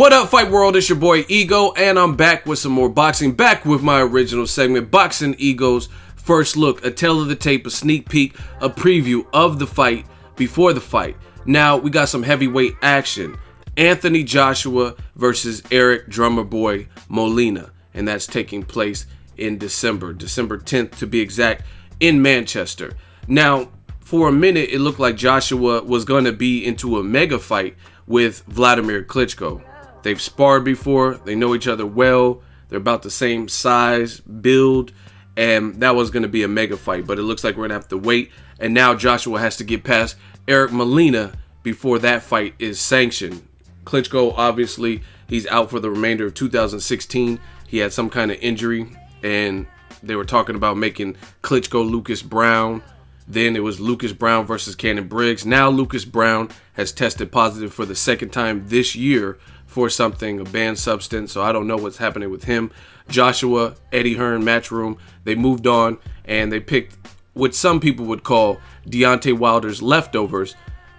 What up, Fight World? It's your boy Ego, and I'm back with some more boxing. Back with my original segment, Boxingego's First Look, a tale of the tape, a sneak peek, a preview of the fight before the fight. Now, we got some heavyweight action. Anthony Joshua versus Eric Drummer Boy Molina, and that's taking place in December 10th to be exact, in Manchester. Now, for a minute, it looked like Joshua was going to be into a mega fight with Vladimir Klitschko. They've sparred before, they know each other well, they're about the same size, build, and that was going to be a mega fight, but it looks like we're going to have to wait, and now Joshua has to get past Eric Molina before that fight is sanctioned. Klitschko, obviously, he's out for the remainder of 2016. He had some kind of injury, and they were talking about making Klitschko Lucas Brown. Then it was Lucas Brown versus Cannon Briggs. Now Lucas Brown has tested positive for the second time this year for something, a banned substance, so I don't know what's happening with him. Joshua, Eddie Hearn, Matchroom, they moved on, and they picked what some people would call Deontay Wilder's leftovers,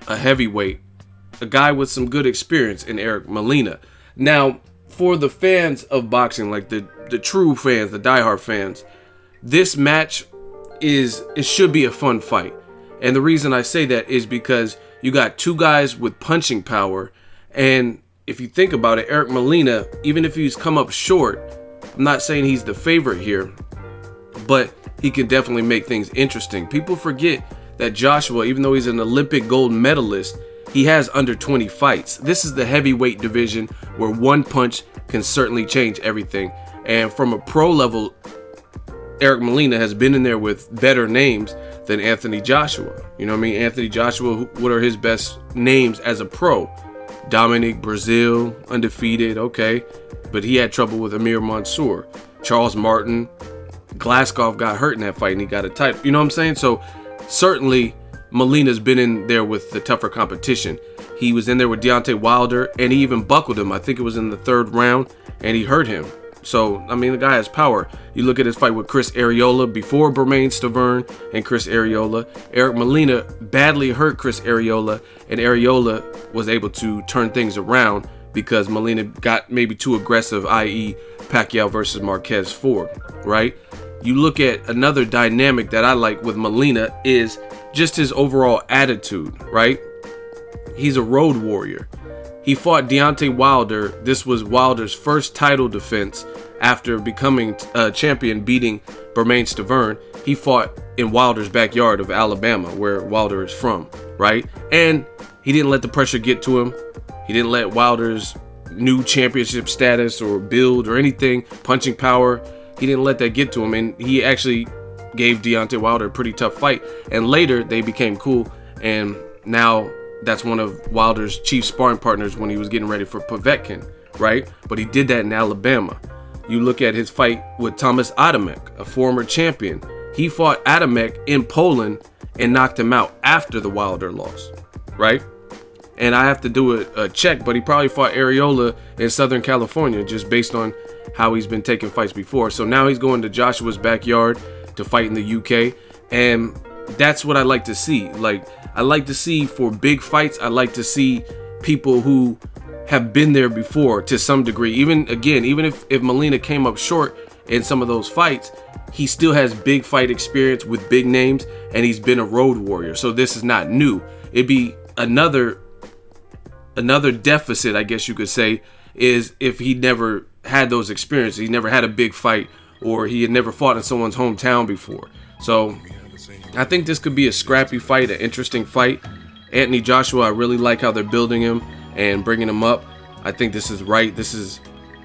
a heavyweight, a guy with some good experience in Eric Molina. Now, for the fans of boxing, like the true fans, the diehard fans, this match it should be a fun fight. And the reason I say that is because you got two guys with punching power, and if you think about it, Eric Molina, even if he's come up short, I'm not saying he's the favorite here, but he can definitely make things interesting. People forget that Joshua, even though he's an Olympic gold medalist, he has under 20 fights. This is the heavyweight division where one punch can certainly change everything. And from a pro level, Eric Molina has been in there with better names than Anthony Joshua. You know what I mean? Anthony Joshua, what are his best names as a pro? Dominic, Brazil, undefeated, okay. But he had trouble with Amir Mansour. Charles Martin, Glasgow got hurt in that fight and he got a title. You know what I'm saying? So certainly Molina's been in there with the tougher competition. He was in there with Deontay Wilder and he even buckled him. I think it was in the third round and he hurt him. So, I mean, the guy has power. You look at his fight with Chris Arreola before Bermane Stiverne and Chris Arreola. Eric Molina badly hurt Chris Arreola, and Arreola was able to turn things around because Molina got maybe too aggressive, i.e. Pacquiao versus Marquez 4, right? You look at another dynamic that I like with Molina is just his overall attitude, right? He's a road warrior. He fought Deontay Wilder. This was Wilder's first title defense after becoming a champion, beating Bermane Stiverne. He fought in Wilder's backyard of Alabama, where Wilder is from, right? And he didn't let the pressure get to him. He didn't let Wilder's new championship status or build or anything, punching power, he didn't let that get to him. And he actually gave Deontay Wilder a pretty tough fight. And later, they became cool. And now that's one of Wilder's chief sparring partners when he was getting ready for Povetkin, right? But he did that in Alabama. You look at his fight with Thomas Adamek, a former champion. He fought Adamek in Poland and knocked him out after the Wilder loss, right? And I have to do a check, but he probably fought Arreola in Southern California just based on how he's been taking fights before. So now he's going to Joshua's backyard to fight in the UK, and that's what I like to see. Like, I like to see for big fights, I like to see people who have been there before to some degree. Even if Molina came up short in some of those fights, he still has big fight experience with big names, and he's been a road warrior. So this is not new. It'd be another deficit, I guess you could say, is if he never had those experiences. He never had a big fight, or he had never fought in someone's hometown before. So I think this could be a scrappy fight, an interesting fight. Anthony Joshua, I really like how they're building him and bringing him up. I think this is right. This is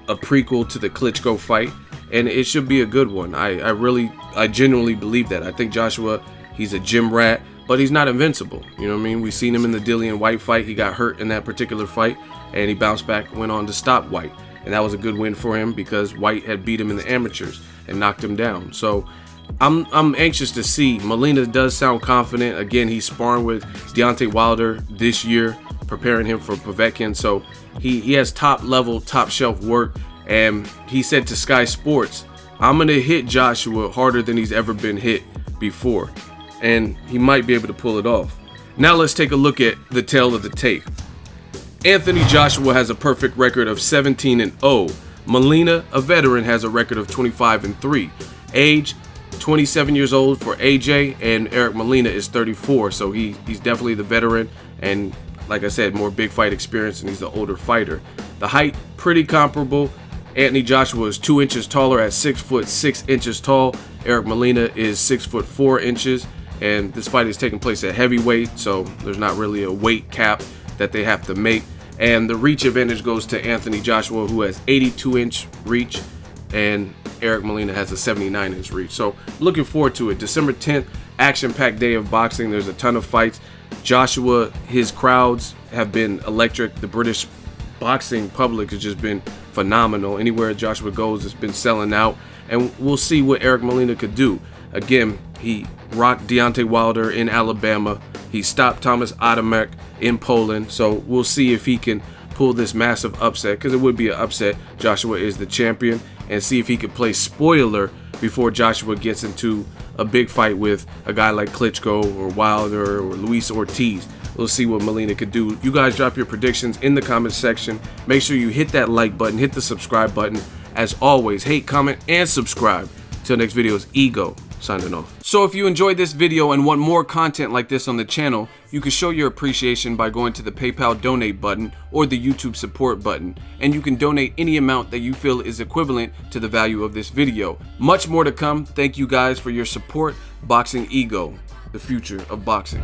a prequel to the Klitschko fight, and it should be a good one. I genuinely believe that. I think Joshua, he's a gym rat, but he's not invincible. You know what I mean? We've seen him in the Dillian Whyte fight. He got hurt in that particular fight, and he bounced back, went on to stop Whyte. And that was a good win for him because Whyte had beat him in the amateurs and knocked him down. So I'm anxious to see. Molina does sound confident. Again, he's sparring with Deontay Wilder this year, preparing him for Povetkin. So he has top level, top shelf work. And he said to SkySports, I'm going to hit Joshua harder than he's ever been hit before. And he might be able to pull it off. Now let's take a look at the tail of the tape. Anthony Joshua has a perfect record of 17-0. MOLINA, a veteran, has a record of 25-3. Age, 27 years old for AJ, and Eric MOLINA is 34, so he's definitely the veteran, and like I said, more big fight experience, and he's the older fighter. The height, pretty comparable. Anthony Joshua is 2 inches taller at 6 foot 6 inches tall. Eric MOLINA is 6 foot 4 inches, and this fight is taking place at heavyweight, so there's not really a weight cap that they have to make. And the reach advantage goes to Anthony Joshua, who has 82-inch reach, and Eric MOLINA has a 79-inch reach. So looking forward to it. December 10th, action-packed day of boxing. There's a ton of fights. Joshua, his crowds have been electric. The British boxing public has just been phenomenal. Anywhere Joshua goes, it's been selling out. And we'll see what Eric MOLINA could do. Again, he rocked Deontay Wilder in Alabama. He stopped Thomas Adamek in Poland. So we'll see if he can pull this massive upset, because it would be an upset. Joshua is the champion, and see if he could play spoiler before Joshua gets into a big fight with a guy like Klitschko or Wilder or Luis Ortiz. We'll see what MOLINA could do. You guys drop your predictions in the comments section. Make sure you hit that like button, hit the subscribe button. As always, hate, comment, and subscribe. Till next video is Ego signing off. So if you enjoyed this video and want more content like this on the channel, you can show your appreciation by going to the PayPal donate button or the YouTube support button, and you can donate any amount that you feel is equivalent to the value of this video. Much more to come. Thank you guys for your support. Boxingego, the future of boxing.